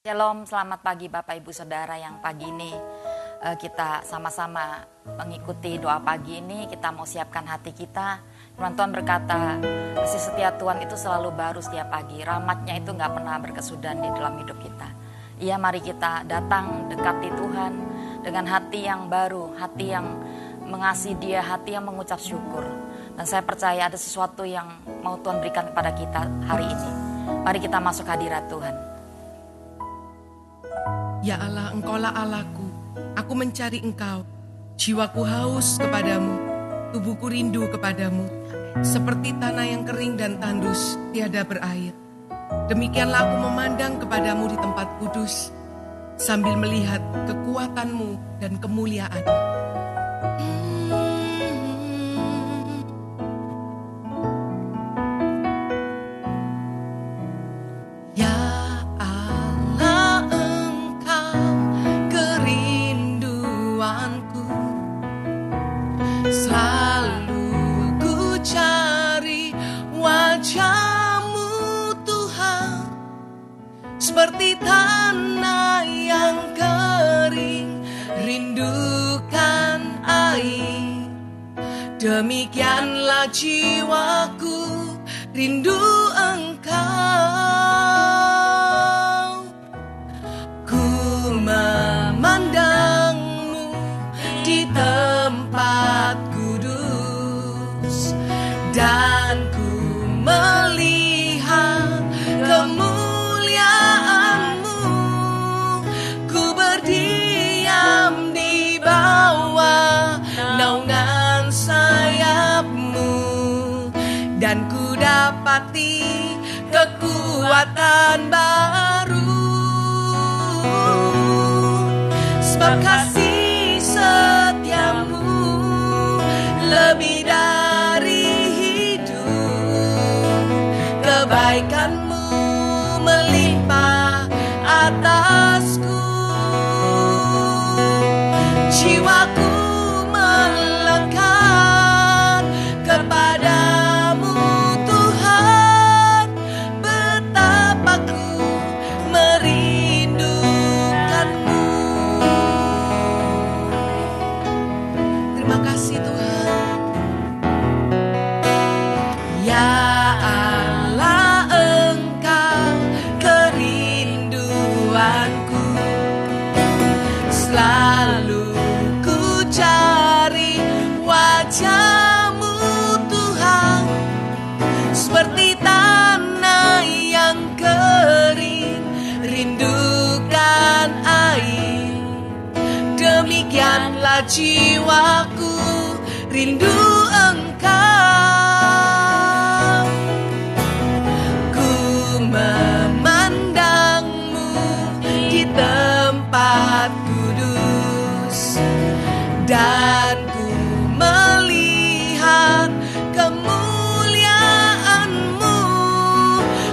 Shalom, selamat pagi Bapak Ibu Saudara yang pagi ini kita sama-sama mengikuti doa pagi ini. Kita mau siapkan hati kita. Firman Tuhan berkata, kasih setia Tuhan itu selalu baru setiap pagi. Rahmatnya itu gak pernah berkesudahan di dalam hidup kita. Iya, mari kita datang dekati Tuhan dengan hati yang baru, hati yang mengasihi Dia, hati yang mengucap syukur. Dan saya percaya ada sesuatu yang mau Tuhan berikan kepada kita hari ini. Mari kita masuk hadirat Tuhan. Ya Allah, Engkaulah Allahku, aku mencari Engkau. Jiwaku haus kepadamu, tubuhku rindu kepadamu. Seperti tanah yang kering dan tandus, tiada berair. Demikianlah aku memandang kepadamu di tempat kudus, sambil melihat kekuatanmu dan kemuliaan-Mu. Seperti tanah yang kering, rindukan air. Demikianlah jiwaku, rindu Engkau. Ku memandangmu di tempat kudus, dan ku melihat kemuliaan-Mu. Ku berdiam di bawah naungan sayap-Mu, dan ku dapati kekuatan baru. Sebab kasih setia-Mu lebih dari hidup, kebaikan-Mu melimpah atasku. Jiwaku melekat kepadamu Tuhan, betapa ku merindukan-Mu. Terima kasih Tuhan. Ya Allah, Engkau kerinduanku. Selalu ku cari wajah-Mu Tuhan, seperti tanah yang kering, rindukan air. Demikianlah jiwaku, rindu Engkau. Ku memandangmu di tempat kudus, dan ku melihat kemuliaan-Mu.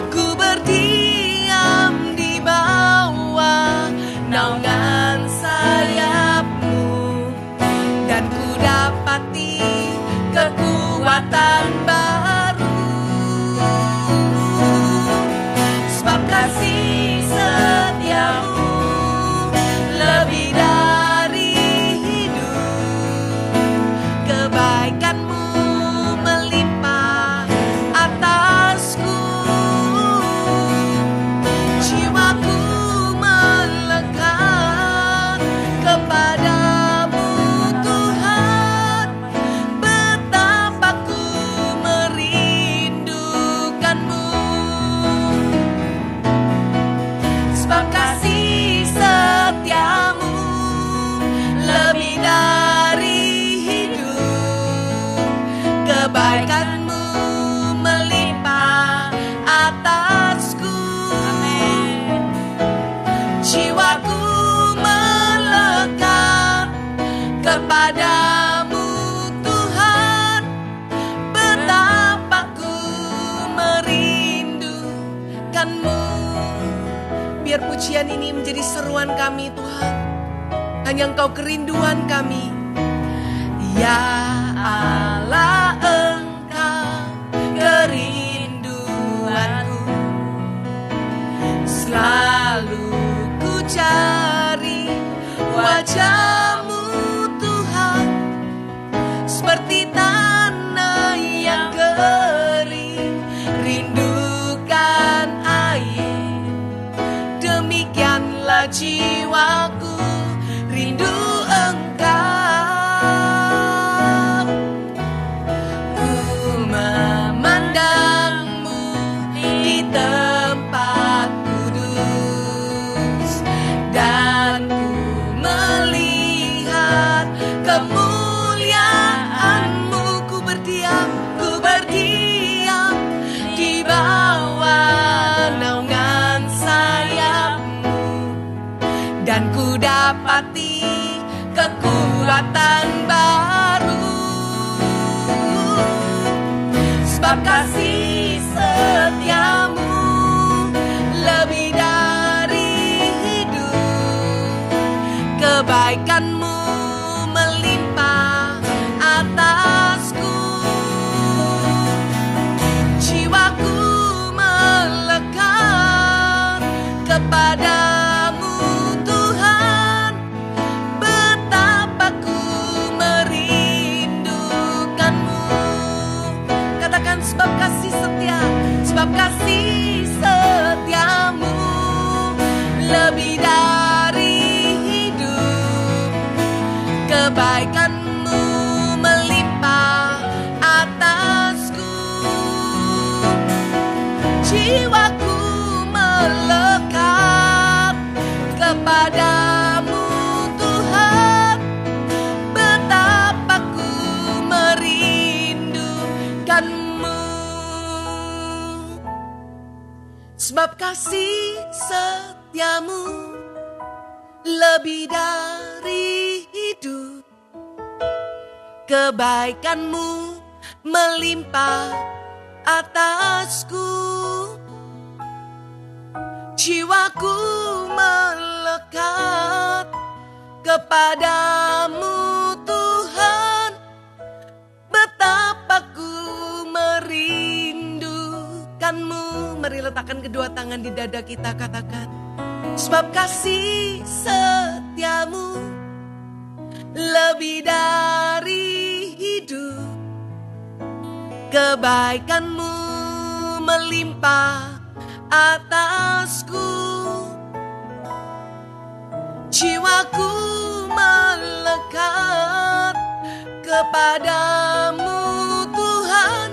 Ku berdiam di bawah naungan sayap-Mu, dan ku dapati kekuatan baru. Sebab kasih setia-Mu lebih dari hidup, kebaikan-Mu melimpah atasku. Jiwaku melekat kepadamu Tuhan, betapa ku merindukan-Mu. Sebab kasih setia-Mu lebih dari hidup, kebaikan-Mu melimpah atasku. Jiwaku melekat kepadamu Tuhan, betapa ku merindukan-Mu. Biar pujian ini menjadi seruan kami Tuhan, hanya Engkau kerinduan kami. Ya Allah, Engkau kerinduanku. Selalu wajah-Mu Tuhan, seperti tanah yang kering rindukan air. Demikianlah jiwaku rindu Engkau. Ku memandang-Mu di tempat kudus, dan ku melihat kemuliaan-Mu. Ku berdiam di bawah naungan sayap-Mu, dan ku dapati kekuatan baru. Sebab kasih setia-Mu lebih dari hidup, kebaikan-Mu melimpah atasku. Jiwaku melekat kepada-Mu Tuhan, betapa ku merindukan-Mu. Katakan, sebab kasih setia-Mu lebih dari hidup, kebaikan-Mu melimpah atasku. Jiwaku melekat kepada-Mu Tuhan, betapa ku merindukan-Mu. Sebab kasih setia-Mu lebih dari hidup, kebaikan-Mu melimpah atasku. Jiwaku melekat kepada-Mu Tuhan, betapa ku merindukan-Mu. Mari letakkan kedua tangan di dada kita, katakan, sebab kasih setia-Mu lebih dari hidup, kebaikan-Mu melimpah atasku. Jiwaku melekat kepada-Mu Tuhan,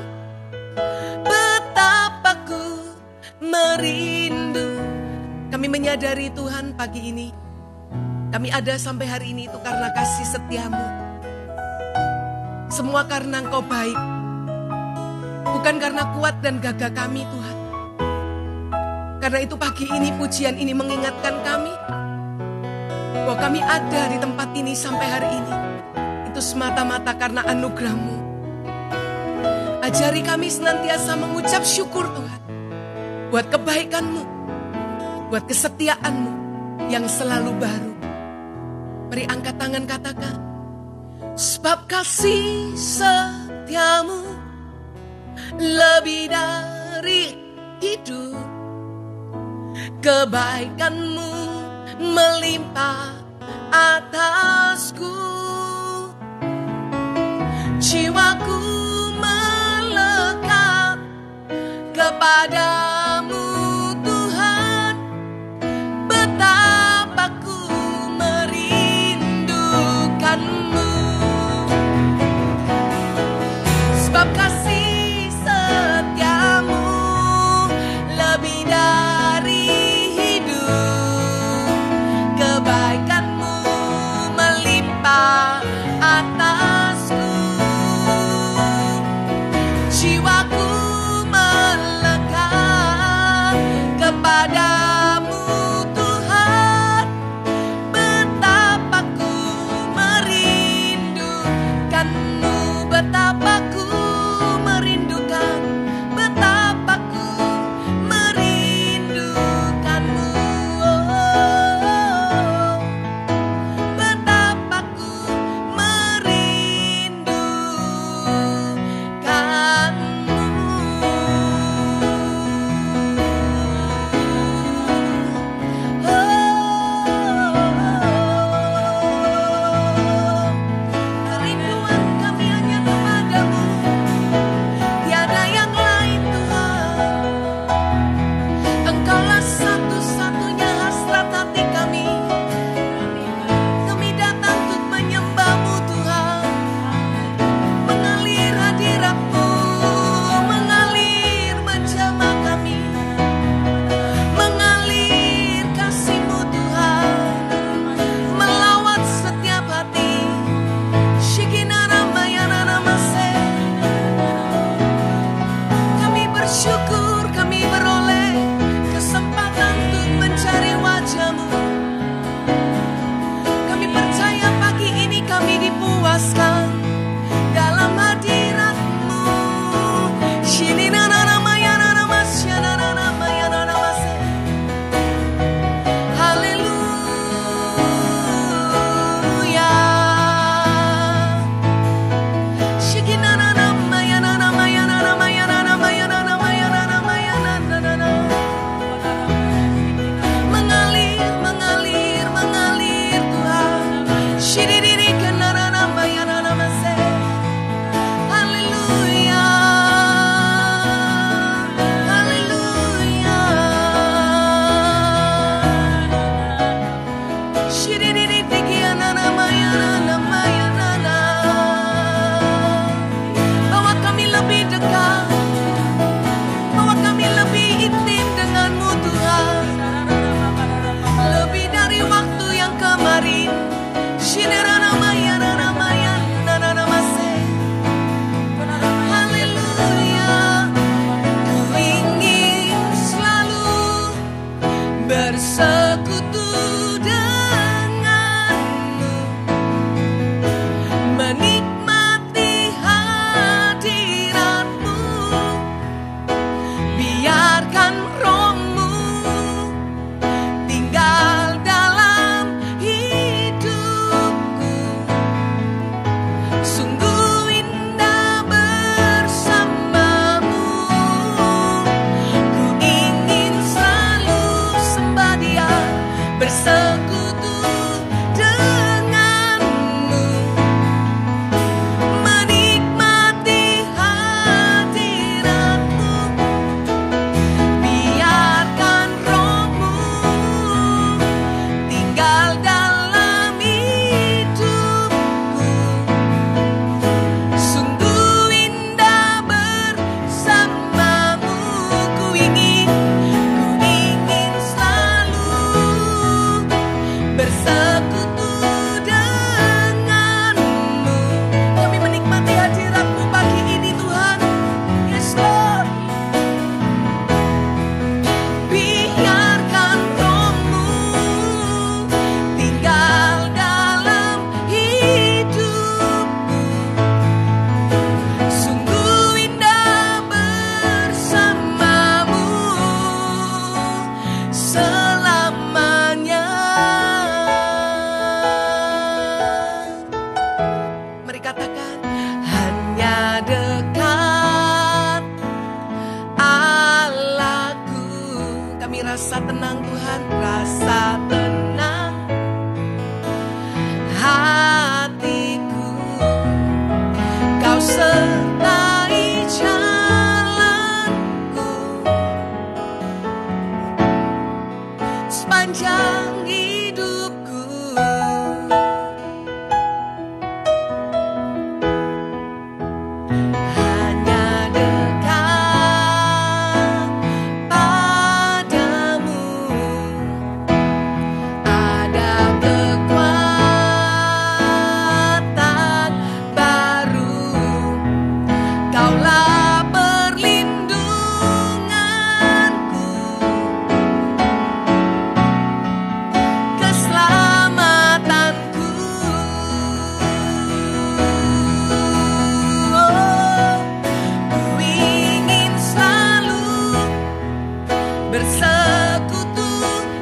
betapa ku merindu. Kami menyadari Tuhan, pagi ini kami ada sampai hari ini itu karena kasih setia-Mu. Semua karena Engkau baik, bukan karena kuat dan gagah kami Tuhan. Karena itu pagi ini pujian ini mengingatkan kami bahwa kami ada di tempat ini sampai hari ini, itu semata-mata karena anugerah-Mu. Ajari kami senantiasa mengucap syukur Tuhan, buat kebaikan-Mu, buat kesetiaan-Mu yang selalu baru. Mari angkat tangan, katakan, sebab kasih setia-Mu lebih dari hidup, kebaikan-Mu melimpah atasku. Jiwaku melekat kepada-Mu Tuhan, betapa ku merindukan-Mu. Sebab kasih setia-Mu lebih dari hidup, kebaikan-Mu melimpah atasku. Jiwaku melekat bersekutu denganmu, menikmati hadiratmu. Biarkan rohmu tinggal dalam hidupku. Sungguh indah bersamamu. Ku ingin selalu bersekutu denganmu. Kami menikmati hadiratmu pagi ini Tuhan. Yes Lord. Biarkan rohmu tinggal dalam hidupku. Sungguh indah bersamamu selamanya. Mari katakan, hanya dekat Allahku. Kami rasa tenang Tuhan, rasa tenang hatiku. Kau sertai jalanku sepanjang hidupku. Hanya dekat padamu ada kekuatan baru. Kaulah perlindunganku, keselamatanku. Ku ingin selalu bersekutu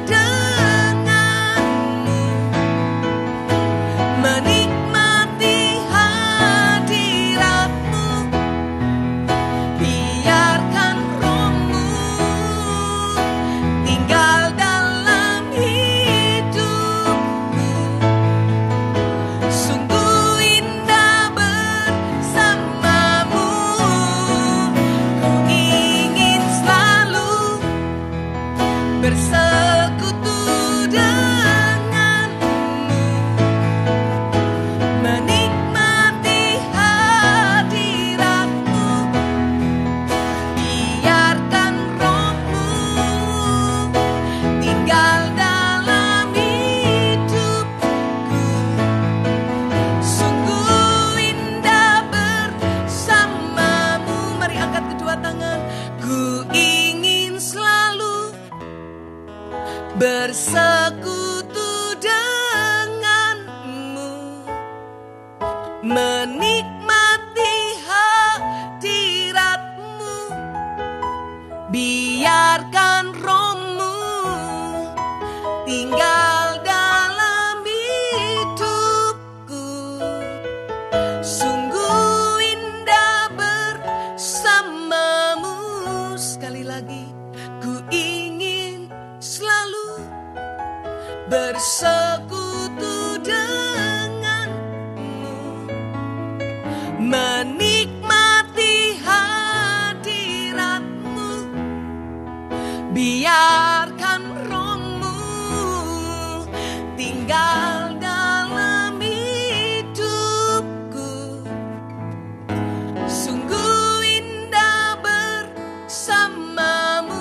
denganmu, menikmati hadiratmu. Biarkan rohmu tinggal dalam hidupku. Sungguh indah bersamamu. Ku ingin selalu bersekutu denganmu, menikmati hadiratmu. Biarkan rohmu tinggal dalam hidupku. Sungguh indah bersamamu. Mari angkat kedua tangan. Ku ingin selalu bersekutu denganmu, menikmati hadiratmu. Biarkan rohmu tinggal dalam hidupku. Sungguh indah bersamamu. Sekali lagi, ku ingin selalu bersekutu denganmu, menikmati hadiratmu. Biarkan rohmu tinggal dalam hidupku. Sungguh indah bersamamu.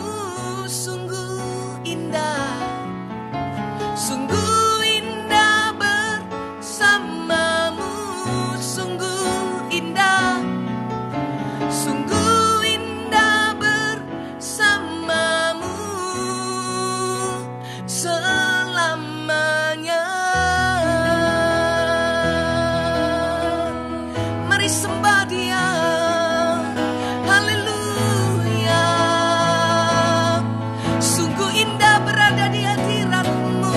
Sungguh indah, sungguh indah bersamamu. Sungguh indah, sungguh indah bersamamu selamanya. Mari sembah Dia. Haleluya. Sungguh indah berada di hadiratmu.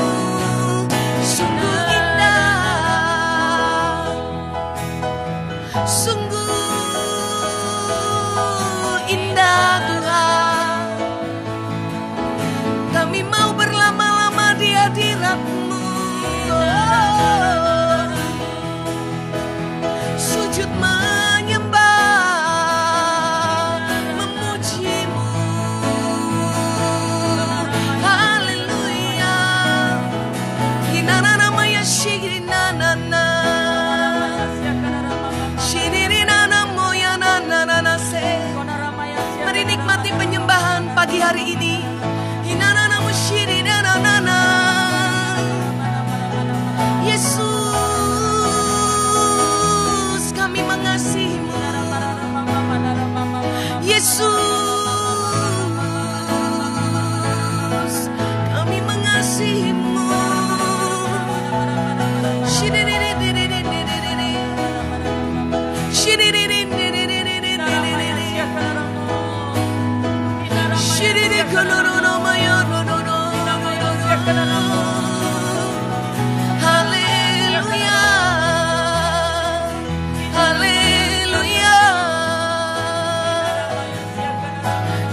kasih-Mu. Haleluya, haleluya.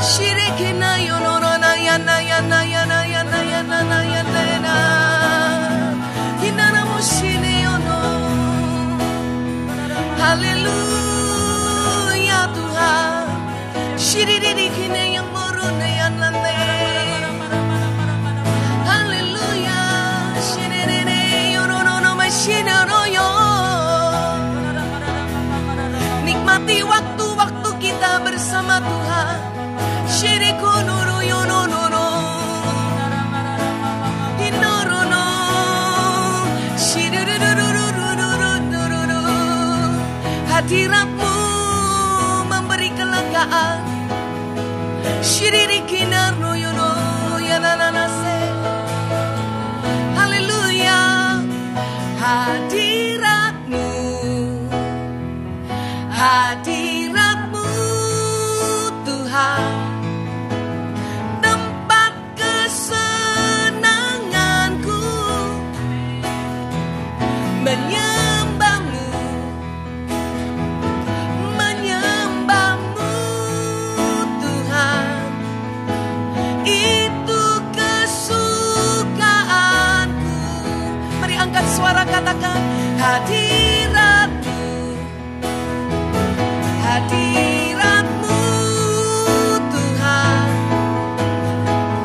Shirikina yonona yana yana yana yana yana yana yana. Hinana mushine yono. Haleluya Tuhan. Shirikina yang morona yana yana. Haleluya. Shirikina yono mashino yo. Nikmati waktu-waktu kita bersama Tuhan. Shiriku nuru yono nono. Inorono. Shirururururururururu. Hadirat-Mu memberi kelegaan. Shiririkinar no yono yananase. Haleluya. Hadirat-Mu, hadirat-Mu Tuhan, tempat kesenanganku, menyembah-Mu, menyembah-Mu Tuhan, itu kesukaanku. Mari angkat suara katakan, hadirat-Mu, hadirat-Mu Tuhan,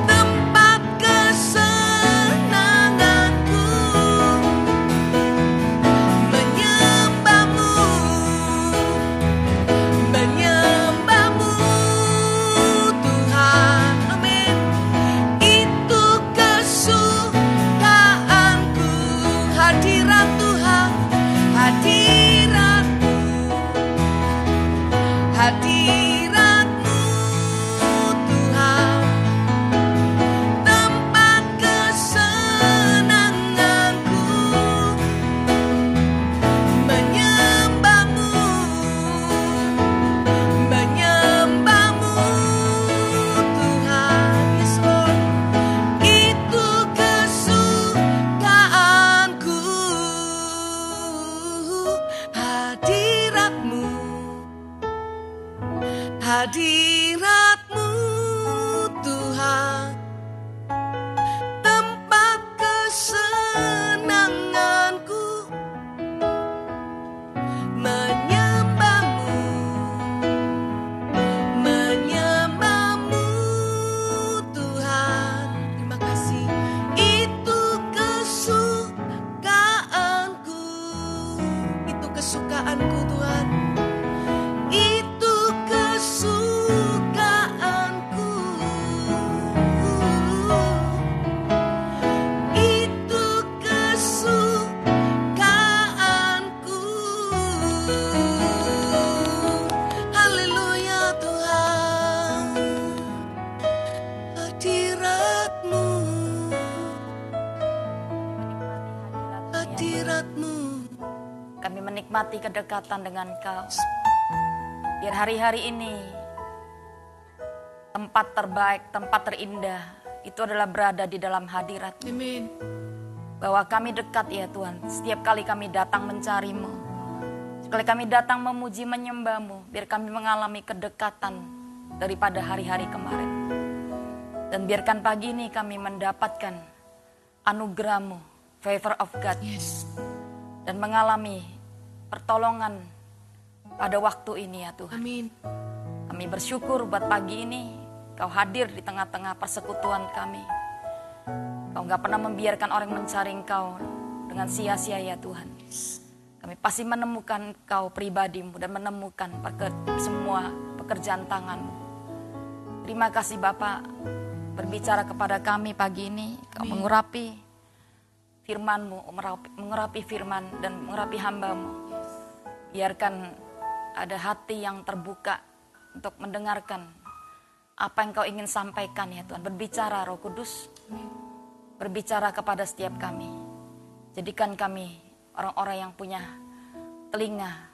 tempat kesenanganku, menyembah-Mu, menyembah-Mu Tuhan. Amin. Itu kesukaanku. Hadirat Tuhan, hadirat-Mu, hadirat-Mu Tuhan, tempat kesenanganku, menyembah-Mu, menyembah-Mu Tuhan. Yes Lord, itu kesukaanku. Hadirat-Mu, hadirat-Mu Tuhan, tempat kesenanganku, menyembah-Mu, menyembah-Mu Tuhan. Terima kasih. Itu kesukaanku, itu kesukaanku Tuhan. Itu kesukaanku, itu kesukaanku. Haleluya Tuhan, hadirat-Mu, hadirat-Mu. Kami menikmati kedekatan dengan Kau. Biar hari-hari ini tempat terbaik, tempat terindah itu adalah berada di dalam hadirat. Amin. Bahwa kami dekat ya Tuhan. Setiap kali kami datang mencari-Mu, sekali kami datang memuji menyembah-Mu, biar kami mengalami kedekatan daripada hari-hari kemarin. Dan biarkan pagi ini kami mendapatkan anugerah-Mu, favor of God. Yes. Dan mengalami pertolongan pada waktu ini ya Tuhan. Amin. Kami bersyukur buat pagi ini Kau hadir di tengah-tengah persekutuan kami. Kau gak pernah membiarkan orang mencari Engkau dengan sia-sia ya Tuhan. Kami pasti menemukan Kau pribadi-Mu dan menemukan semua pekerjaan tangan-Mu. Terima kasih Bapak berbicara kepada kami pagi ini. Kau mengurapi firman-Mu, mengurapi firman dan mengurapi hamba-Mu. Biarkan ada hati yang terbuka untuk mendengarkan apa yang Kau ingin sampaikan ya Tuhan. Berbicara Roh Kudus. berbicara kepada setiap kami. Jadikan kami orang-orang yang punya telinga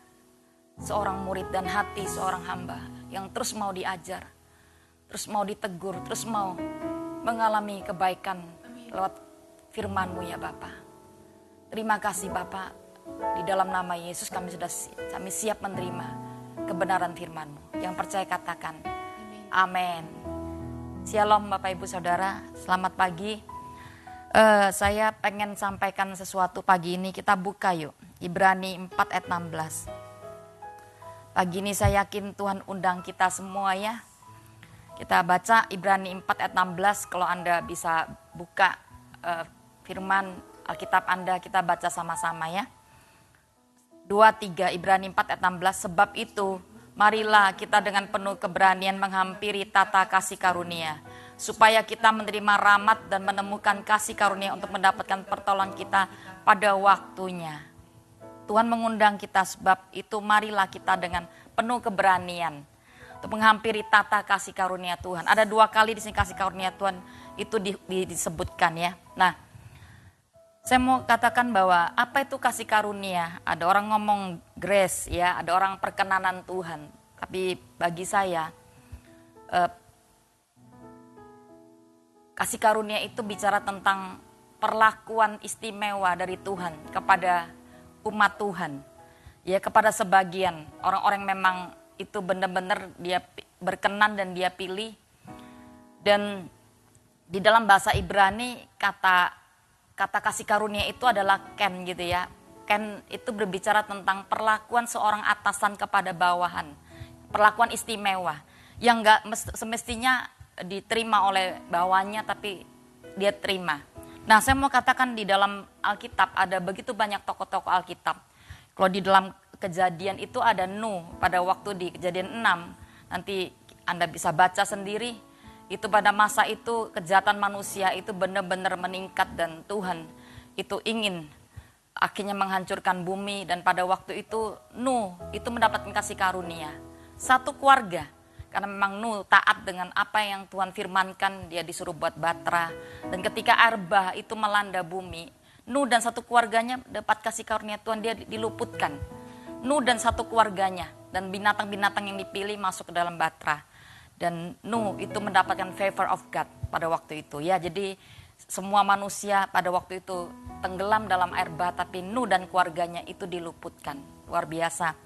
seorang murid dan hati seorang hamba yang terus mau diajar, terus mau ditegur, terus mau mengalami kebaikan lewat firman-Mu ya Bapa. Terima kasih Bapa, di dalam nama Yesus kami siap menerima kebenaran firman-Mu. Yang percaya katakan amin. Shalom Bapak Ibu Saudara, selamat pagi. Saya pengen sampaikan sesuatu pagi ini, kita buka yuk Ibrani 4 ayat 16. Pagi ini saya yakin Tuhan undang kita semua ya. Kita baca Ibrani 4 ayat 16, kalau Anda bisa buka firman Alkitab Anda, kita baca sama-sama ya. 2-3 Ibrani 4 ayat 16, sebab itu marilah kita dengan penuh keberanian menghampiri tata kasih karunia, supaya kita menerima rahmat dan menemukan kasih karunia untuk mendapatkan pertolongan kita pada waktunya. Tuhan mengundang kita, sebab itu marilah kita dengan penuh keberanian untuk menghampiri tata kasih karunia Tuhan. Ada 2 kali di sini kasih karunia Tuhan itu disebutkan ya. Nah, saya mau katakan bahwa apa itu kasih karunia? Ada orang ngomong grace ya, ada orang perkenanan Tuhan. Tapi bagi saya kasih karunia itu bicara tentang perlakuan istimewa dari Tuhan kepada umat Tuhan. Ya, kepada sebagian orang-orang memang itu benar-benar dia berkenan dan dia pilih. Dan di dalam bahasa Ibrani kata kasih karunia itu adalah ken gitu ya. Ken itu berbicara tentang perlakuan seorang atasan kepada bawahan. Perlakuan istimewa yang enggak semestinya diterima oleh bawahannya, tapi dia terima. Nah, saya mau katakan di dalam Alkitab ada begitu banyak tokoh-tokoh Alkitab. Kalau di dalam Kejadian itu ada Nuh pada waktu di Kejadian 6. Nanti Anda bisa baca sendiri. Itu pada masa itu kejahatan manusia itu benar-benar meningkat dan Tuhan itu ingin akhirnya menghancurkan bumi. Dan pada waktu itu Nuh itu mendapatkan kasih karunia. Satu keluarga. Karena memang Nuh taat dengan apa yang Tuhan firmankan, dia disuruh buat batra. Dan ketika air bah itu melanda bumi, Nuh dan satu keluarganya dapat kasih karunia Tuhan, dia diluputkan. Nuh dan satu keluarganya dan binatang-binatang yang dipilih masuk ke dalam batra. Dan Nuh itu mendapatkan favor of God pada waktu itu ya. Jadi semua manusia pada waktu itu tenggelam dalam air bah, tapi Nuh dan keluarganya itu diluputkan. Luar biasa.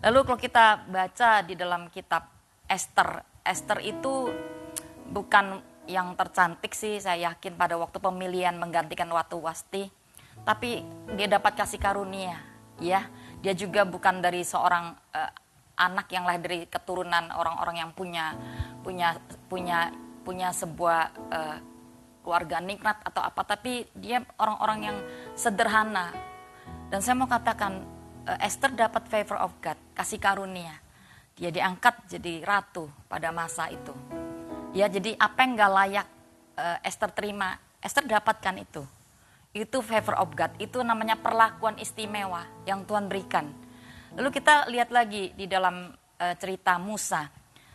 Lalu kalau kita baca di dalam kitab Esther itu bukan yang tercantik sih, saya yakin pada waktu pemilihan menggantikan Watu Wasti, tapi dia dapat kasih karunia ya. Dia juga bukan dari seorang anak yang lahir dari keturunan orang-orang yang punya sebuah keluarga nikmat atau apa, tapi dia orang-orang yang sederhana. Dan saya mau katakan Esther dapat favor of God, kasih karunia. Dia diangkat jadi ratu pada masa itu. Ya, jadi apa yang gak layak Esther terima, Esther dapatkan itu. Itu favor of God, itu namanya perlakuan istimewa yang Tuhan berikan. Lalu kita lihat lagi di dalam cerita Musa.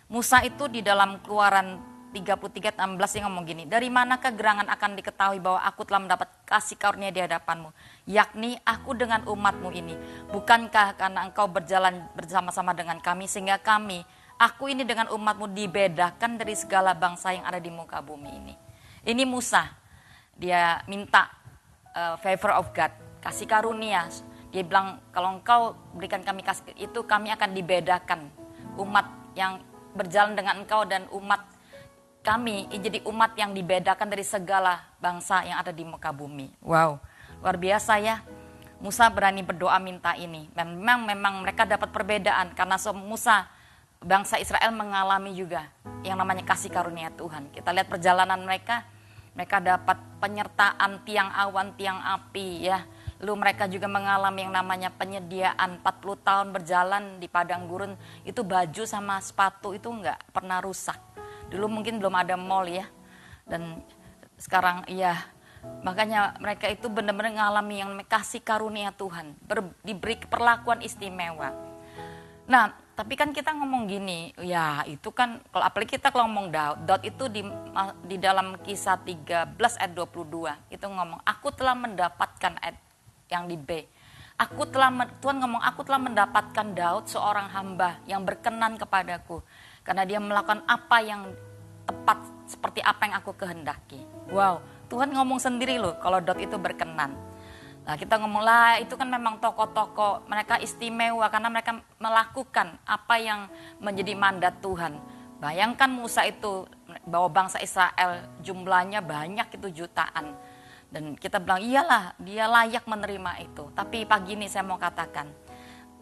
Musa itu di dalam Keluaran 33:16 yang ngomong gini, dari manakah gerangan akan diketahui bahwa aku telah mendapat kasih karunia di hadapanmu, yakni aku dengan umatmu ini. Bukankah karena engkau berjalan bersama-sama dengan kami, sehingga aku ini dengan umatmu dibedakan dari segala bangsa yang ada di muka bumi ini. Ini Musa, dia minta favor of God, kasih karunia. Dia bilang kalau engkau berikan kami kasih itu, kami akan dibedakan. Umat yang berjalan dengan engkau dan umat kami jadi umat yang dibedakan dari segala bangsa yang ada di muka bumi. Wow, luar biasa ya. Musa berani berdoa minta ini. Memang mereka dapat perbedaan karena Musa, bangsa Israel mengalami juga yang namanya kasih karunia Tuhan. Kita lihat perjalanan mereka dapat penyertaan tiang awan, tiang api ya. Lalu mereka juga mengalami yang namanya penyediaan 40 tahun berjalan di padang gurun. Itu baju sama sepatu itu enggak pernah rusak. Dulu mungkin belum ada mall ya. Dan sekarang iya. Makanya mereka itu benar-benar mengalami yang kasih karunia Tuhan. Diberi perlakuan istimewa. Nah, tapi kan kita ngomong gini, ya itu kan kalau apalagi kita kalau ngomong Daud itu di dalam Kisah 13 ayat 22 itu ngomong, aku telah mendapatkan ayat yang di B. Tuhan ngomong, aku telah mendapatkan Daud seorang hamba yang berkenan kepadaku karena dia melakukan apa yang tepat seperti apa yang aku kehendaki. Wow, Tuhan ngomong sendiri loh kalau Daud itu berkenan. Nah, kita ngomong lah itu kan memang tokoh-tokoh mereka istimewa karena mereka melakukan apa yang menjadi mandat Tuhan. Bayangkan Musa itu bawa bangsa Israel jumlahnya banyak itu jutaan. Dan kita bilang iyalah dia layak menerima itu. Tapi pagi ini saya mau katakan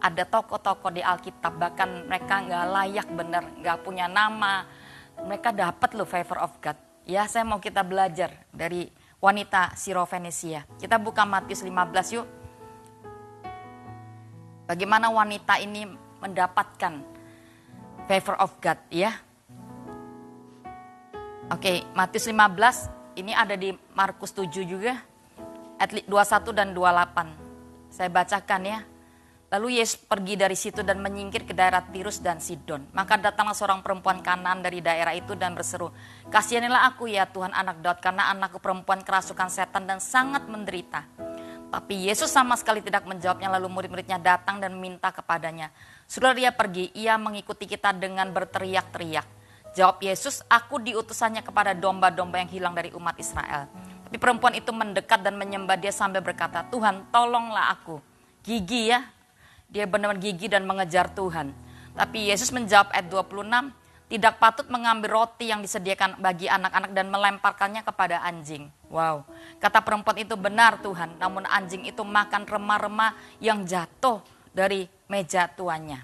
ada tokoh-tokoh di Alkitab bahkan mereka nggak layak benar, nggak punya nama. Mereka dapat loh favor of God. Ya saya mau kita belajar dari wanita Sirofenisia. Kita buka Matius 15 yuk. Bagaimana wanita ini mendapatkan favor of God ya. Oke, Matius 15 ini ada di Markus 7 juga. Ayat 21 dan 28. Saya bacakan ya. Lalu Yesus pergi dari situ dan menyingkir ke daerah Tirus dan Sidon. Maka datanglah seorang perempuan Kanaan dari daerah itu dan berseru, kasihanilah aku ya Tuhan anak Daud, karena anakku perempuan kerasukan setan dan sangat menderita. Tapi Yesus sama sekali tidak menjawabnya, lalu murid-muridnya datang dan minta kepadanya. Sudah dia pergi, ia mengikuti kita dengan berteriak-teriak. Jawab Yesus, aku diutusannya kepada domba-domba yang hilang dari umat Israel. Tapi perempuan itu mendekat dan menyembah dia sambil berkata, Tuhan tolonglah aku. Gigi ya. Dia benar-benar gigi dan mengejar Tuhan. Tapi Yesus menjawab ayat 26, tidak patut mengambil roti yang disediakan bagi anak-anak dan melemparkannya kepada anjing. Wow, kata perempuan itu benar Tuhan, namun anjing itu makan remah-remah yang jatuh dari meja tuannya.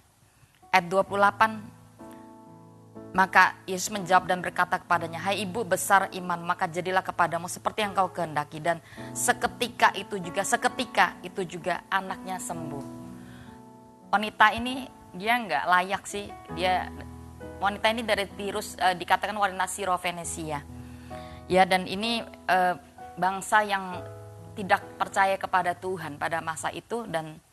Ayat 28, maka Yesus menjawab dan berkata kepadanya, hai ibu besar iman, maka jadilah kepadamu seperti yang kau kehendaki. Dan seketika itu juga anaknya sembuh. Wanita ini dia nggak layak sih, wanita ini dari Tirus dikatakan wanita Sirofenisia. Ya dan ini bangsa yang tidak percaya kepada Tuhan pada masa itu dan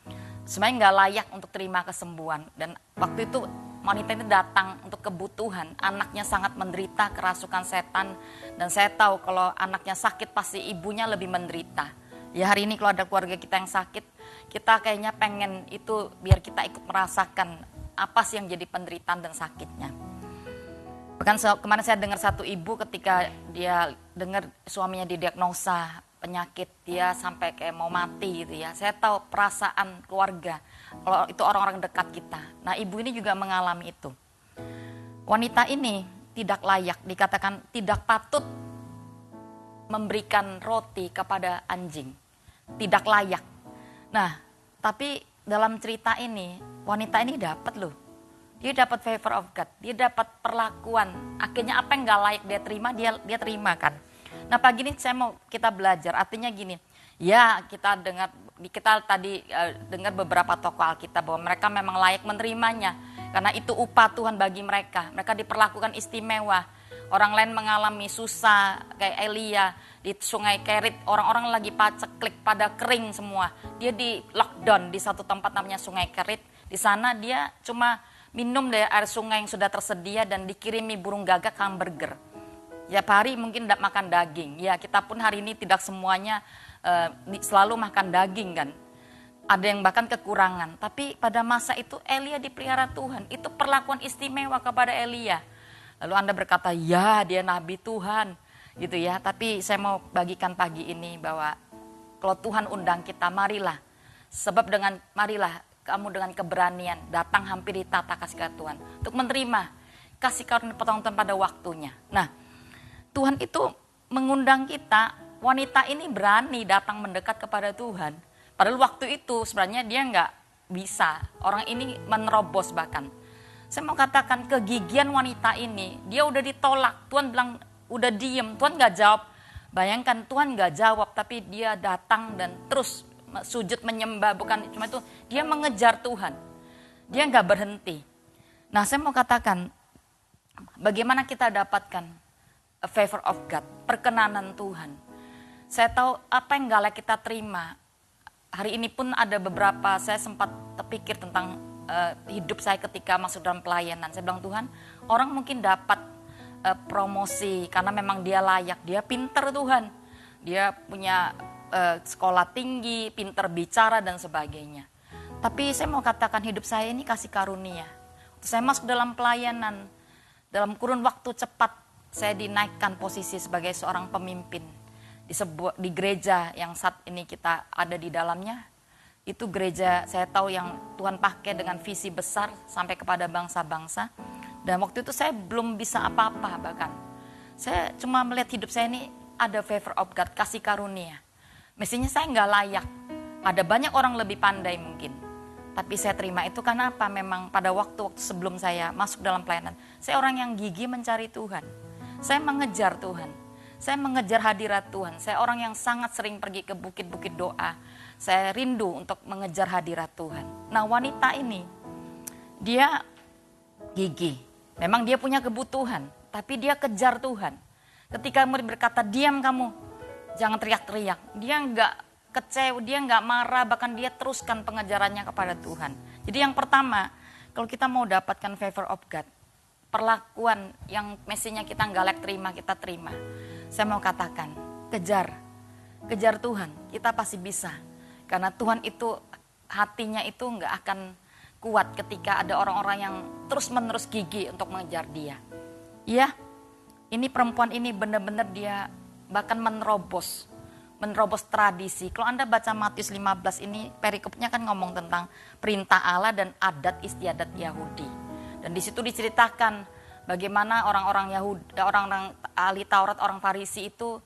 sebenarnya nggak layak untuk terima kesembuhan. Dan waktu itu wanita ini datang untuk kebutuhan, anaknya sangat menderita kerasukan setan dan saya tahu kalau anaknya sakit pasti ibunya lebih menderita. Ya hari ini kalau ada keluarga kita yang sakit, kita kayaknya pengen itu biar kita ikut merasakan apa sih yang jadi penderitaan dan sakitnya. Bahkan kemarin saya dengar satu ibu ketika dia dengar suaminya didiagnosa penyakit, dia sampai kayak mau mati gitu ya. Saya tahu perasaan keluarga, kalau itu orang-orang dekat kita. Nah ibu ini juga mengalami itu. Wanita ini tidak layak, dikatakan tidak patut memberikan roti kepada anjing. Tidak layak. Nah, tapi dalam cerita ini, wanita ini dapat loh. Dia dapat favor of God, dia dapat perlakuan. Akhirnya apa yang gak layak dia terima, dia terima kan. Nah pagi ini saya mau kita belajar, artinya gini. Ya kita tadi dengar beberapa tokoh Alkitab bahwa mereka memang layak menerimanya. Karena itu upah Tuhan bagi mereka. Mereka diperlakukan istimewa. Orang lain mengalami susah kayak Elia di sungai Kerit, orang-orang lagi paceklik pada kering semua. Dia di lockdown di satu tempat namanya sungai Kerit. Di sana dia cuma minum dari air sungai yang sudah tersedia dan dikirimi burung gagak hamburger. Ya hari mungkin tidak makan daging. Ya kita pun hari ini tidak semuanya selalu makan daging kan. Ada yang bahkan kekurangan. Tapi pada masa itu Elia dipelihara Tuhan. Itu perlakuan istimewa kepada Elia. Lalu Anda berkata, ya dia nabi Tuhan, gitu ya. Tapi saya mau bagikan pagi ini bahwa kalau Tuhan undang kita, marilah. Sebab marilah kamu dengan keberanian datang hampiri tata kasih Tuhan. Untuk menerima kasih karunia pertolongan pada waktunya. Nah, Tuhan itu mengundang kita, wanita ini berani datang mendekat kepada Tuhan. Padahal waktu itu sebenarnya dia nggak bisa. Orang ini menerobos bahkan. Saya mau katakan kegigihan wanita ini, dia udah ditolak. Tuhan bilang udah diem, Tuhan gak jawab. Bayangkan Tuhan gak jawab, tapi dia datang dan terus sujud menyembah. Bukan cuma itu, dia mengejar Tuhan. Dia gak berhenti. Nah saya mau katakan, bagaimana kita dapatkan a favor of God, perkenanan Tuhan. Saya tahu apa yang gak layak kita terima. Hari ini pun ada beberapa, saya sempat terpikir tentang hidup saya ketika masuk dalam pelayanan. Saya bilang, Tuhan, orang mungkin dapat promosi karena memang dia layak, dia pinter Tuhan, dia punya sekolah tinggi, pinter bicara dan sebagainya. Tapi saya mau katakan hidup saya ini kasih karunia. Saya masuk dalam pelayanan, dalam kurun waktu cepat saya dinaikkan posisi sebagai seorang pemimpin di gereja yang saat ini kita ada di dalamnya. Itu gereja saya tahu yang Tuhan pakai dengan visi besar sampai kepada bangsa-bangsa. Dan waktu itu saya belum bisa apa-apa bahkan. Saya cuma melihat hidup saya ini ada favor of God, kasih karunia. Mestinya saya nggak layak. Ada banyak orang lebih pandai mungkin. Tapi saya terima itu karena apa? Memang pada waktu sebelum saya masuk dalam pelayanan, saya orang yang gigih mencari Tuhan. Saya mengejar Tuhan. Saya mengejar hadirat Tuhan. Saya orang yang sangat sering pergi ke bukit-bukit doa. Saya rindu untuk mengejar hadirat Tuhan. Nah, wanita ini, dia gigih. Memang dia punya kebutuhan, tapi dia kejar Tuhan. Ketika murid berkata, diam kamu, jangan teriak-teriak. Dia enggak kecewa, dia nggak marah, bahkan dia teruskan pengejarannya kepada Tuhan. Jadi yang pertama, kalau kita mau dapatkan favor of God, perlakuan yang mestinya kita nggak layak terima, kita terima. Saya mau katakan, kejar Tuhan, kita pasti bisa. Karena Tuhan itu, hatinya itu nggak akan kuat ketika ada orang-orang yang terus-menerus gigih untuk mengejar dia. Iya, ini perempuan ini benar-benar dia bahkan menerobos tradisi. Kalau Anda baca Matius 15 ini, perikopnya kan ngomong tentang perintah Allah dan adat istiadat Yahudi. Dan di situ diceritakan bagaimana orang-orang Yahudi, orang-orang ahli Taurat, orang Farisi itu,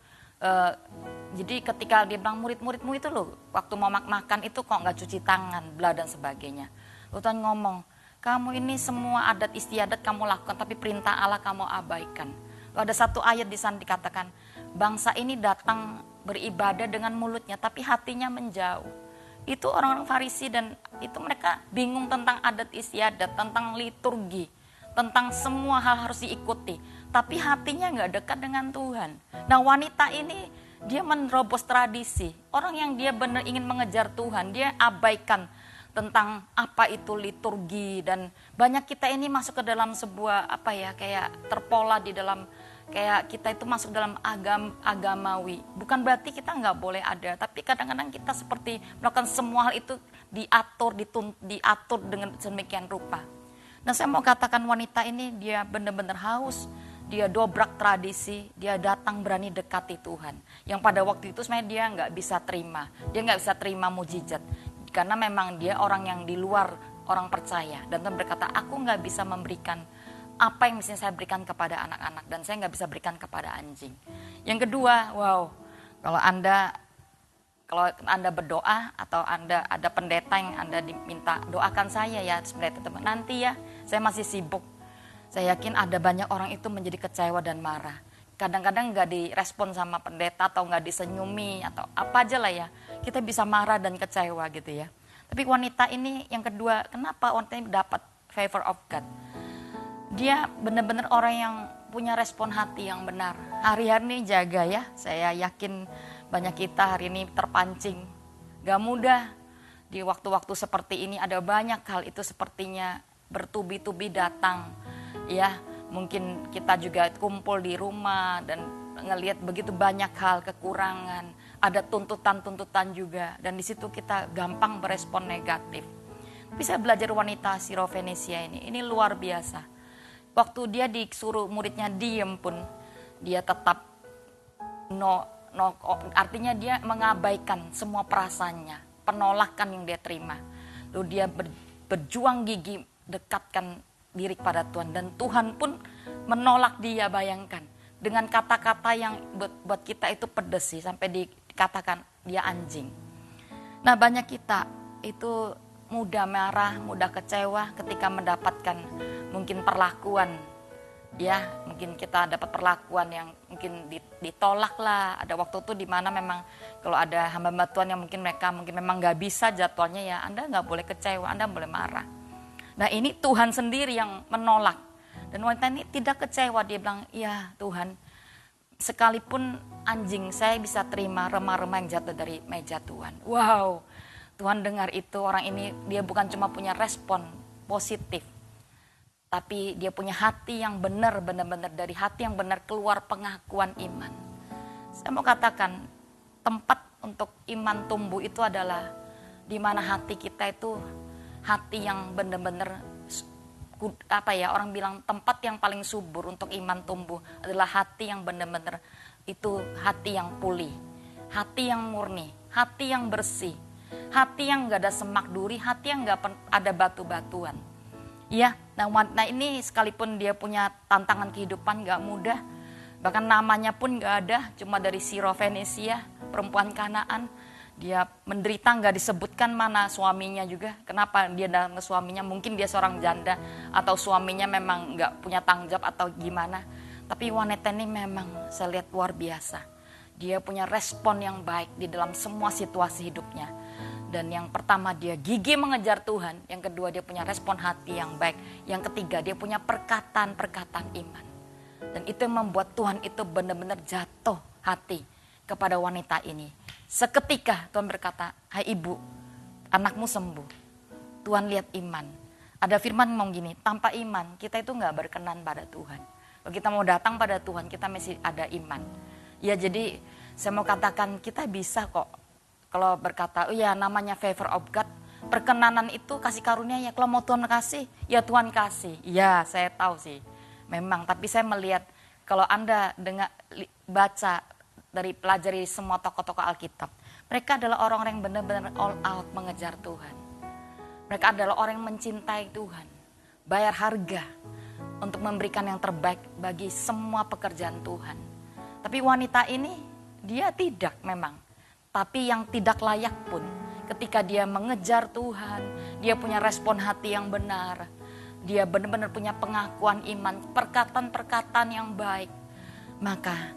jadi ketika dia bilang murid-muridmu itu loh, waktu mau makan itu kok nggak cuci tangan, bla dan sebagainya. Lalu Tuhan ngomong, kamu ini semua adat istiadat kamu lakukan, tapi perintah Allah kamu abaikan. Lalu ada satu ayat di sana dikatakan, bangsa ini datang beribadah dengan mulutnya tapi hatinya menjauh. Itu orang-orang Farisi dan itu mereka bingung tentang adat istiadat, tentang liturgi, tentang semua hal harus diikuti. Tapi hatinya gak dekat dengan Tuhan. Nah, wanita ini dia menerobos tradisi. Orang yang dia benar ingin mengejar Tuhan, dia abaikan tentang apa itu liturgi. Dan banyak kita ini masuk ke dalam sebuah kayak terpola di dalam, kayak kita itu masuk dalam agamawi. Bukan berarti kita nggak boleh ada, tapi kadang-kadang kita seperti melakukan semua hal itu diatur dengan sedemikian rupa. Nah, saya mau katakan wanita ini dia benar-benar haus, dia dobrak tradisi, dia datang berani dekati Tuhan. Yang pada waktu itu sebenarnya dia nggak bisa terima mujizat, karena memang dia orang yang di luar orang percaya. Dan Tuhan berkata, aku nggak bisa memberikan apa yang mestinya saya berikan kepada anak-anak, dan saya nggak bisa berikan kepada anjing. Yang kedua, kalau anda berdoa atau anda ada pendeta yang anda diminta doakan saya ya, pendeta teman, nanti ya saya masih sibuk. Saya yakin ada banyak orang itu menjadi kecewa dan marah. Kadang-kadang nggak direspon sama pendeta atau nggak disenyumi atau apa aja lah ya, kita bisa marah dan kecewa gitu ya. Tapi wanita ini yang kedua, kenapa wanita ini dapat favor of God? Dia benar-benar orang yang punya respon hati yang benar. Hari-hari ini jaga ya, saya yakin banyak kita hari ini terpancing. Gak mudah, di waktu-waktu seperti ini ada banyak hal itu sepertinya bertubi-tubi datang. Ya, mungkin kita juga kumpul di rumah dan ngelihat begitu banyak hal kekurangan. Ada tuntutan-tuntutan juga, dan di situ kita gampang berespon negatif. Tapi saya belajar wanita Sirofenisia ini luar biasa. Waktu dia disuruh muridnya diem pun, dia tetap artinya dia mengabaikan semua perasaannya, penolakan yang dia terima. Lalu dia berjuang gigih dekatkan diri kepada Tuhan, dan Tuhan pun menolak dia, bayangkan. Dengan kata-kata yang buat kita itu pedes sih, sampai dikatakan dia anjing. Nah, banyak kita itu mudah marah, mudah kecewa ketika mendapatkan mungkin perlakuan, ya mungkin kita dapat perlakuan yang mungkin ditolak lah. Ada waktu itu di mana memang kalau ada hamba-hamba Tuhan yang mungkin memang nggak bisa jadwalnya, ya Anda nggak boleh kecewa, Anda boleh marah. Nah, ini Tuhan sendiri yang menolak, dan wanita ini tidak kecewa. Dia bilang, ya Tuhan, sekalipun anjing saya bisa terima remah-remah yang jatuh dari meja Tuhan. Wow, Tuhan dengar itu. Orang ini dia bukan cuma punya respon positif. Tapi dia punya hati yang benar, benar-benar dari hati yang benar keluar pengakuan iman. Saya mau katakan tempat untuk iman tumbuh itu adalah di mana hati kita itu hati yang benar-benar orang bilang tempat yang paling subur untuk iman tumbuh adalah hati yang benar-benar itu hati yang pulih, hati yang murni, hati yang bersih, hati yang gak ada semak duri, hati yang gak ada batu-batuan. Ya, nah ini sekalipun dia punya tantangan kehidupan gak mudah, bahkan namanya pun gak ada, cuma dari Sirofenisia, perempuan Kanaan. Dia menderita gak disebutkan mana suaminya juga. Kenapa dia datang ke suaminya? Mungkin dia seorang janda atau suaminya memang gak punya tanggung jawab atau gimana. Tapi wanita ini memang saya lihat luar biasa. Dia punya respon yang baik di dalam semua situasi hidupnya. Dan yang pertama dia gigih mengejar Tuhan. Yang kedua dia punya respon hati yang baik. Yang ketiga dia punya perkataan-perkataan iman. Dan itu yang membuat Tuhan itu benar-benar jatuh hati kepada wanita ini. Seketika Tuhan berkata, hai ibu, anakmu sembuh. Tuhan lihat iman. Ada firman ngomong gini, tanpa iman kita itu gak berkenan pada Tuhan. Kalau kita mau datang pada Tuhan, kita mesti ada iman. Ya jadi saya mau katakan kita bisa kok. Kalau berkata, oh ya namanya favor of God. Perkenanan itu kasih karunia ya. Kalau mau Tuhan kasih, ya Tuhan kasih. Ya saya tahu sih. Memang, tapi saya melihat kalau Anda baca dari pelajari semua tokoh-tokoh Alkitab, mereka adalah orang-orang yang benar-benar all out mengejar Tuhan. Mereka adalah orang yang mencintai Tuhan, bayar harga untuk memberikan yang terbaik bagi semua pekerjaan Tuhan. Tapi wanita ini dia tidak memang, tapi yang tidak layak pun ketika dia mengejar Tuhan, dia punya respon hati yang benar, dia benar-benar punya pengakuan iman, perkataan-perkataan yang baik, maka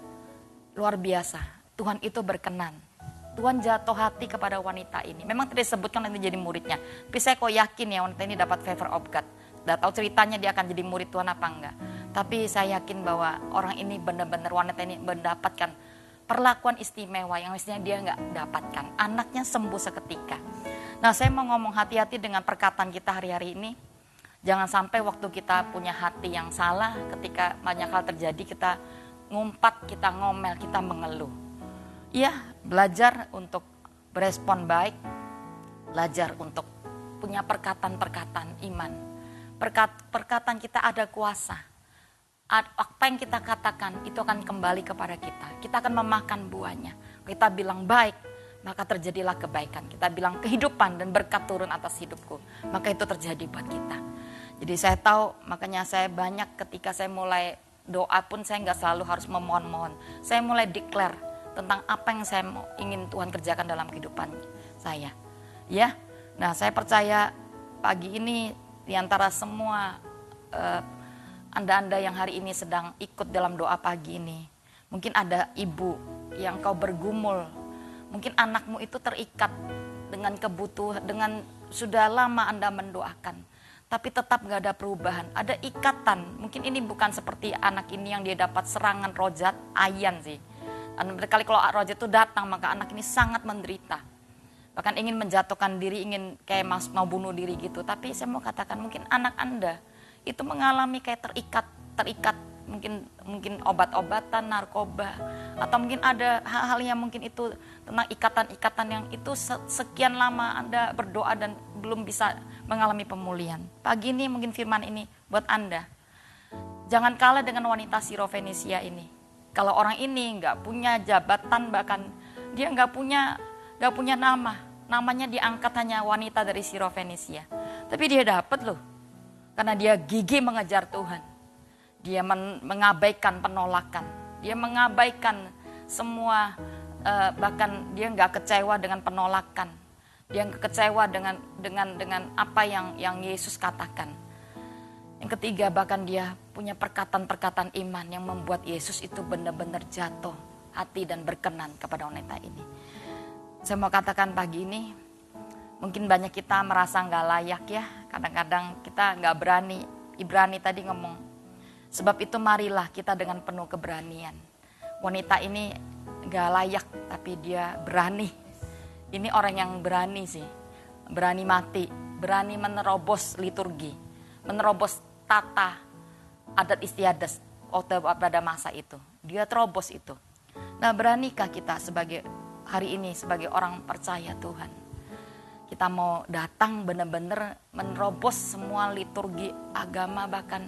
luar biasa, Tuhan itu berkenan. Tuhan jatuh hati kepada wanita ini. Memang tidak disebutkan nanti jadi muridnya. Tapi saya kok yakin ya wanita ini dapat favor of God. Tidak tahu ceritanya dia akan jadi murid Tuhan apa enggak. Tapi saya yakin bahwa orang ini benar-benar wanita ini mendapatkan perlakuan istimewa yang mestinya dia enggak dapatkan. Anaknya sembuh seketika. Nah saya mau ngomong hati-hati dengan perkataan kita hari-hari ini. Jangan sampai waktu kita punya hati yang salah ketika banyak hal terjadi kita ngumpat, kita ngomel, kita mengeluh. Iya, belajar untuk berespon baik, belajar untuk punya perkataan-perkataan iman. Perkataan kita ada kuasa. Apa yang kita katakan itu akan kembali kepada kita. Kita akan memakan buahnya. Kita bilang baik, maka terjadilah kebaikan. Kita bilang kehidupan dan berkat turun atas hidupku, maka itu terjadi buat kita. Jadi saya tahu, makanya saya banyak ketika saya mulai doa pun saya nggak selalu harus memohon-mohon. Saya mulai declare tentang apa yang saya ingin Tuhan kerjakan dalam kehidupan saya. Ya, nah saya percaya pagi ini di antara semua Anda-anda yang hari ini sedang ikut dalam doa pagi ini, mungkin ada ibu yang kau bergumul, mungkin anakmu itu terikat dengan kebutuhan, dengan sudah lama Anda mendoakan. Tapi tetap gak ada perubahan, ada ikatan. Mungkin ini bukan seperti anak ini yang dia dapat serangan rojat, ayan sih. Berkali kalau rojat itu datang, maka anak ini sangat menderita. Bahkan ingin menjatuhkan diri, ingin kayak mau bunuh diri gitu. Tapi saya mau katakan mungkin anak Anda itu mengalami kayak terikat. Mungkin obat-obatan, narkoba. Atau mungkin ada hal-hal yang mungkin itu tentang ikatan-ikatan yang itu sekian lama Anda berdoa dan belum bisa mengalami pemulihan. Pagi ini mungkin firman ini buat Anda. Jangan kalah dengan wanita Sirofenisia ini. Kalau orang ini nggak punya jabatan, bahkan dia nggak punya nama. Namanya diangkat hanya wanita dari Sirofenisia. Tapi dia dapat loh. Karena dia gigih mengejar Tuhan. Dia mengabaikan penolakan. Dia mengabaikan semua, bahkan dia nggak kecewa dengan penolakan. Dia kecewa dengan apa yang Yesus katakan. Yang ketiga, bahkan dia punya perkataan-perkataan iman yang membuat Yesus itu benar-benar jatuh hati dan berkenan kepada wanita ini. Saya mau katakan pagi ini, mungkin banyak kita merasa nggak layak ya. Kadang-kadang kita nggak berani. Ibrani tadi ngomong, sebab itu marilah kita dengan penuh keberanian. Wanita ini nggak layak, tapi dia berani. Ini orang yang berani sih, berani mati berani menerobos liturgi, menerobos tata adat istiadat pada masa itu. Dia terobos itu. Nah, beranikah kita sebagai hari ini sebagai orang percaya Tuhan? Kita mau datang benar-benar menerobos semua liturgi agama, bahkan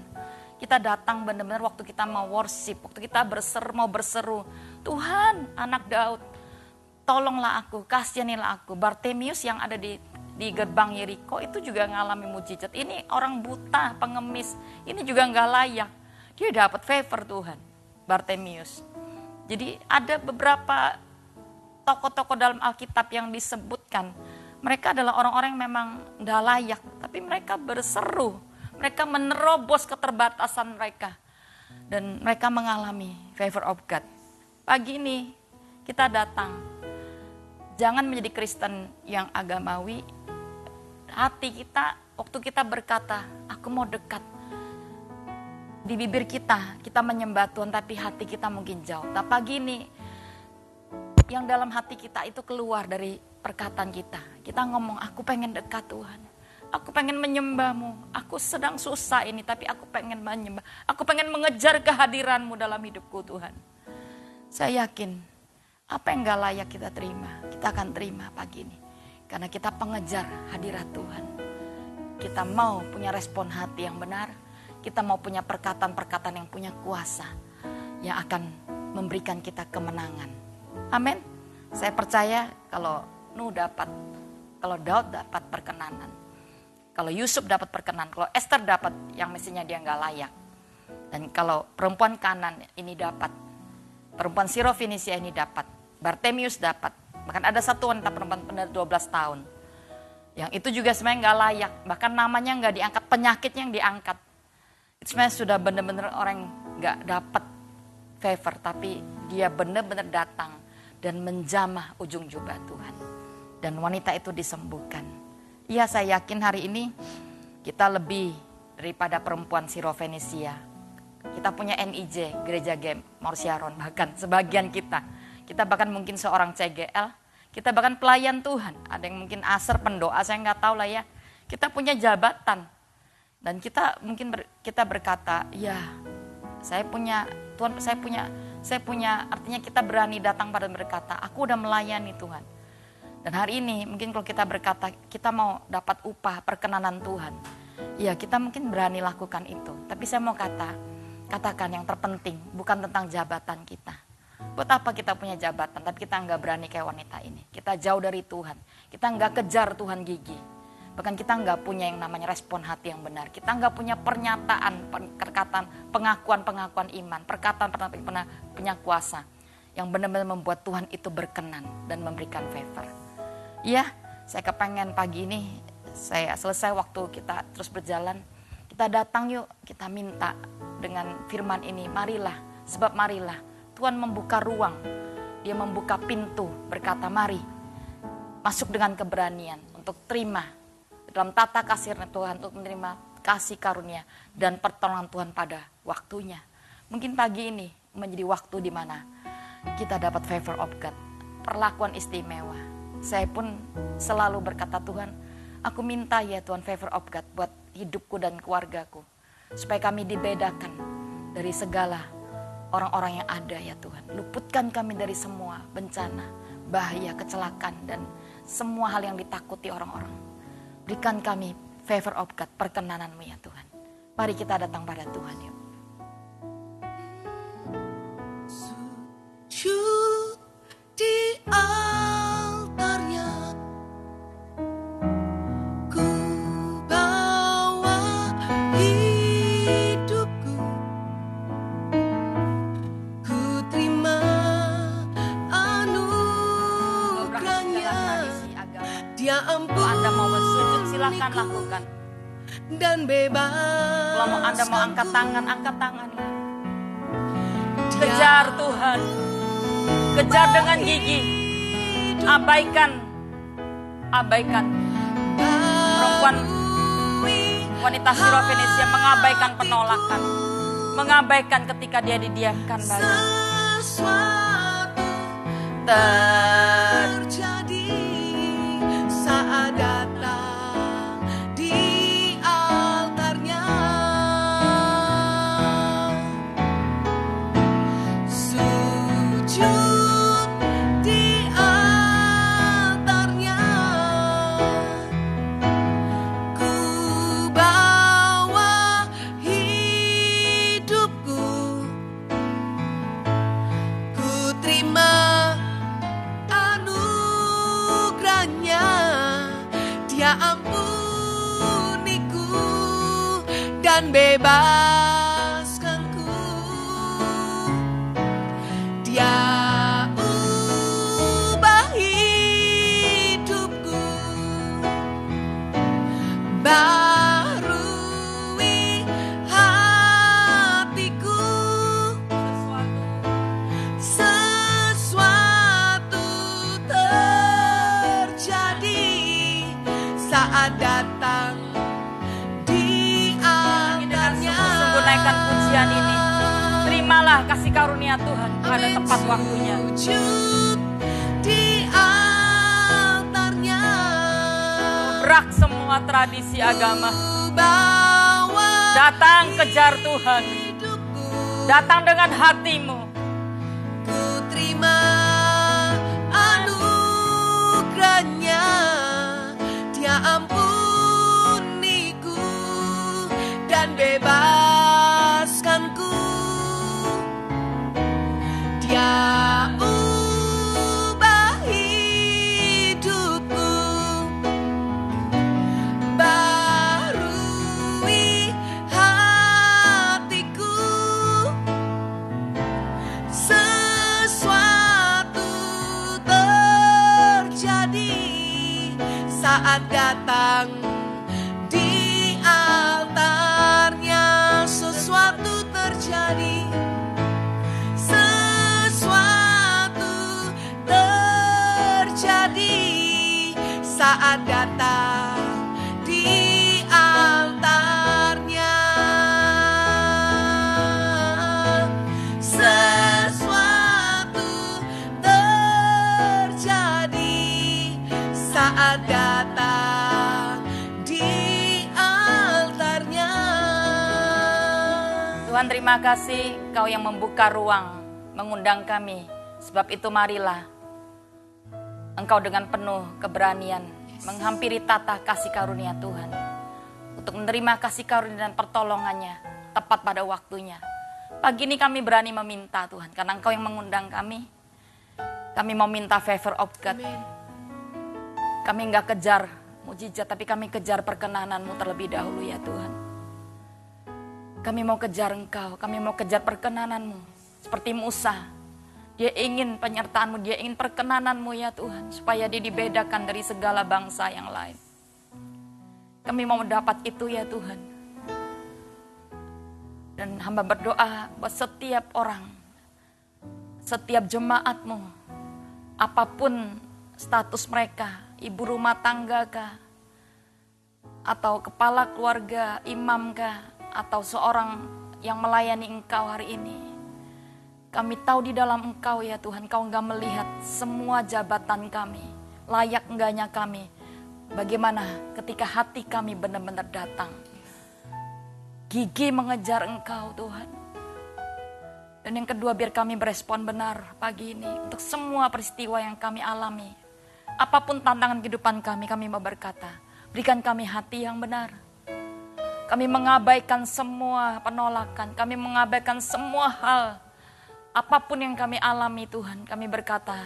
kita datang benar-benar waktu kita mau worship, waktu kita mau berseru, Tuhan, anak Daud, tolonglah aku, kasihanilah aku. Bartemius yang ada di gerbang Yeriko itu juga ngalami mujizat. Ini orang buta, pengemis, ini juga nggak layak. Dia dapat favor Tuhan, Bartemius. Jadi ada beberapa tokoh-tokoh dalam Alkitab yang disebutkan, mereka adalah orang-orang yang memang nggak layak, tapi mereka berseru, mereka menerobos keterbatasan mereka, dan mereka mengalami favor of God. Pagi ini kita datang, jangan menjadi Kristen yang agamawi. Hati kita, waktu kita berkata, aku mau dekat, di bibir kita menyembah Tuhan, tapi hati kita mungkin jauh. Nah, pagi ini yang dalam hati kita itu keluar dari perkataan kita. Kita ngomong, aku pengen dekat Tuhan. Aku pengen menyembah-Mu. Aku sedang susah ini, tapi aku pengen menyembah. Aku pengen mengejar kehadiran-Mu dalam hidupku Tuhan. Saya yakin, apa yang gak layak kita terima, kita akan terima pagi ini. Karena kita pengejar hadirat Tuhan. Kita mau punya respon hati yang benar. Kita mau punya perkataan-perkataan yang punya kuasa. Yang akan memberikan kita kemenangan. Amin. Saya percaya kalau Daud dapat perkenanan, kalau Yusuf dapat perkenanan, kalau Esther dapat yang mestinya dia nggak layak, dan kalau perempuan Kanan ini dapat, perempuan Sirofenisia ini dapat, Bartemius dapat, bahkan ada satu wanita perempuan 12 tahun, yang itu juga sebenarnya nggak layak, bahkan namanya nggak diangkat, penyakitnya yang diangkat, itu sebenarnya sudah benar-benar orang nggak dapat favor, tapi dia benar-benar datang dan menjamah ujung jubah Tuhan. Dan wanita itu disembuhkan. Iya, saya yakin hari ini kita lebih daripada perempuan Sirofenisia. Kita punya NIJ, Gereja Gemor Sharon, bahkan sebagian kita. Kita bahkan mungkin seorang CGL, kita bahkan pelayan Tuhan. Ada yang mungkin aser, pendoa, saya nggak tahu lah ya. Kita punya jabatan. Dan kita mungkin kita berkata, ya saya punya, Tuhan saya punya, artinya kita berani datang pada berkata, aku udah melayani Tuhan. Dan hari ini mungkin kalau kita berkata, kita mau dapat upah perkenanan Tuhan. Ya kita mungkin berani lakukan itu. Tapi saya mau katakan yang terpenting bukan tentang jabatan kita. Buat apa kita punya jabatan, tapi kita nggak berani kayak wanita ini. Kita jauh dari Tuhan, kita nggak kejar Tuhan gigi. Bahkan kita nggak punya yang namanya respon hati yang benar. Kita nggak punya pernyataan, perkataan, pengakuan iman, perkataan punya kuasa yang benar-benar membuat Tuhan itu berkenan dan memberikan favor. Iya, saya kepengen pagi ini, saya selesai waktu kita terus berjalan, kita datang yuk, kita minta dengan firman ini, marilah, sebab marilah, Tuhan membuka ruang, Dia membuka pintu, berkata mari, masuk dengan keberanian untuk terima dalam tata kasih Tuhan, untuk menerima kasih karunia dan pertolongan Tuhan pada waktunya. Mungkin pagi ini menjadi waktu di mana kita dapat favor of God, perlakuan istimewa. Saya pun selalu berkata, Tuhan, aku minta ya Tuhan favor of God buat hidupku dan keluargaku. Supaya kami dibedakan dari segala orang-orang yang ada ya Tuhan. Luputkan kami dari semua bencana, bahaya, kecelakaan, dan semua hal yang ditakuti orang-orang. Berikan kami favor of God, perkenanan-Mu ya Tuhan. Mari kita datang pada Tuhan yuk. Sujud di altarnya, ku bawa hidupku, ku terima anugerahnya. Dia Kalau Anda mau bersujud silakan lakukan. Dan bebas. Kalau Anda mau angkat tangannya. Kejar Tuhan, kejar dengan gigi, abaikan perempuan wanita Sirofenisia mengabaikan penolakan, mengabaikan ketika dia didiamkan banyak. Terjadi saat datang Dia ampuniku dan bebaskanku. Dia ubah hidupku, barui hatiku. Sesuatu terjadi saat datang di altarnya. Sungguh naikkan pujian ini. Terimalah kasih karunia Tuhan pada tepat waktunya. Sujud di altarnya. Berak semua tradisi agama. Bawa Datang kejar Tuhan. hidupku. Datang dengan hatimu. Ku terima anugerahnya. Dia ampuniku dan bebaskanku. Dia ubah hidupku, barui hatiku. Sesuatu terjadi saat datang di altarnya. Sesuatu terjadi. Sesuatu terjadi saat datang di altarnya. Sesuatu terjadi saat datang di altarnya. Tuhan, terima kasih Kau yang membuka ruang, mengundang kami. Sebab itu marilah Engkau dengan penuh keberanian menghampiri tata kasih karunia Tuhan. Untuk menerima kasih karunia dan pertolongannya tepat pada waktunya. Pagi ini kami berani meminta Tuhan, karena Engkau yang mengundang kami. Kami mau minta favor of God. Kami enggak kejar mujizat, tapi kami kejar perkenanan-Mu terlebih dahulu ya Tuhan. Kami mau kejar Engkau, kami mau kejar perkenanan-Mu. Seperti Musa, dia ingin penyertaan-Mu, dia ingin perkenanan-Mu ya Tuhan. Supaya dia dibedakan dari segala bangsa yang lain. Kami mau mendapat itu ya Tuhan. Dan hamba berdoa buat setiap orang, setiap jemaat-Mu, apapun status mereka, ibu rumah tangga kah, atau kepala keluarga, imam kah, atau seorang yang melayani Engkau hari ini. Kami tahu di dalam Engkau ya Tuhan, Engkau enggak melihat semua jabatan kami, layak enggaknya kami. Bagaimana ketika hati kami benar-benar datang, gigi mengejar Engkau Tuhan. Dan yang kedua, biar kami berespon benar pagi ini untuk semua peristiwa yang kami alami. Apapun tantangan kehidupan kami mau berkata, berikan kami hati yang benar. Kami mengabaikan semua penolakan, kami mengabaikan semua hal. Apapun yang kami alami Tuhan, kami berkata,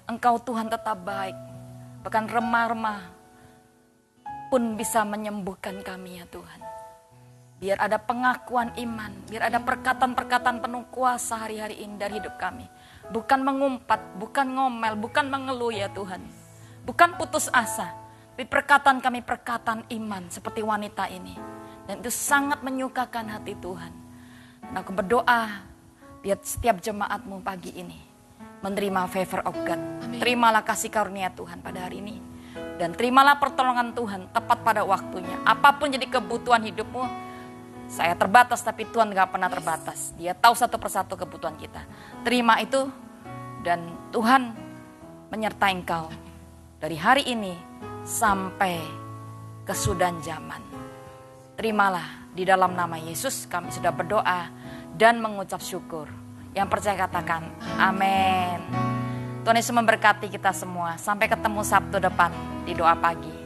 Engkau Tuhan tetap baik. Bahkan remah-remah pun bisa menyembuhkan kami ya Tuhan. Biar ada pengakuan iman, biar ada perkataan-perkataan penuh kuasa hari-hari ini dari hidup kami. Bukan mengumpat, bukan ngomel, bukan mengeluh ya Tuhan. Bukan putus asa, tapi perkataan kami perkataan iman seperti wanita ini. Dan itu sangat menyukakan hati Tuhan. Dan aku berdoa, biar setiap jemaat-Mu pagi ini menerima favor of God. Amin. Terimalah kasih karunia Tuhan pada hari ini. Dan terimalah pertolongan Tuhan tepat pada waktunya. Apapun jadi kebutuhan hidupmu, saya terbatas tapi Tuhan gak pernah terbatas. Dia tahu satu persatu kebutuhan kita. Terima itu dan Tuhan menyertai engkau dari hari ini sampai kesudahan zaman. Terimalah di dalam nama Yesus kami sudah berdoa dan mengucap syukur. Yang percaya katakan amin. Tuhan Yesus memberkati kita semua. Sampai ketemu Sabtu depan di doa pagi.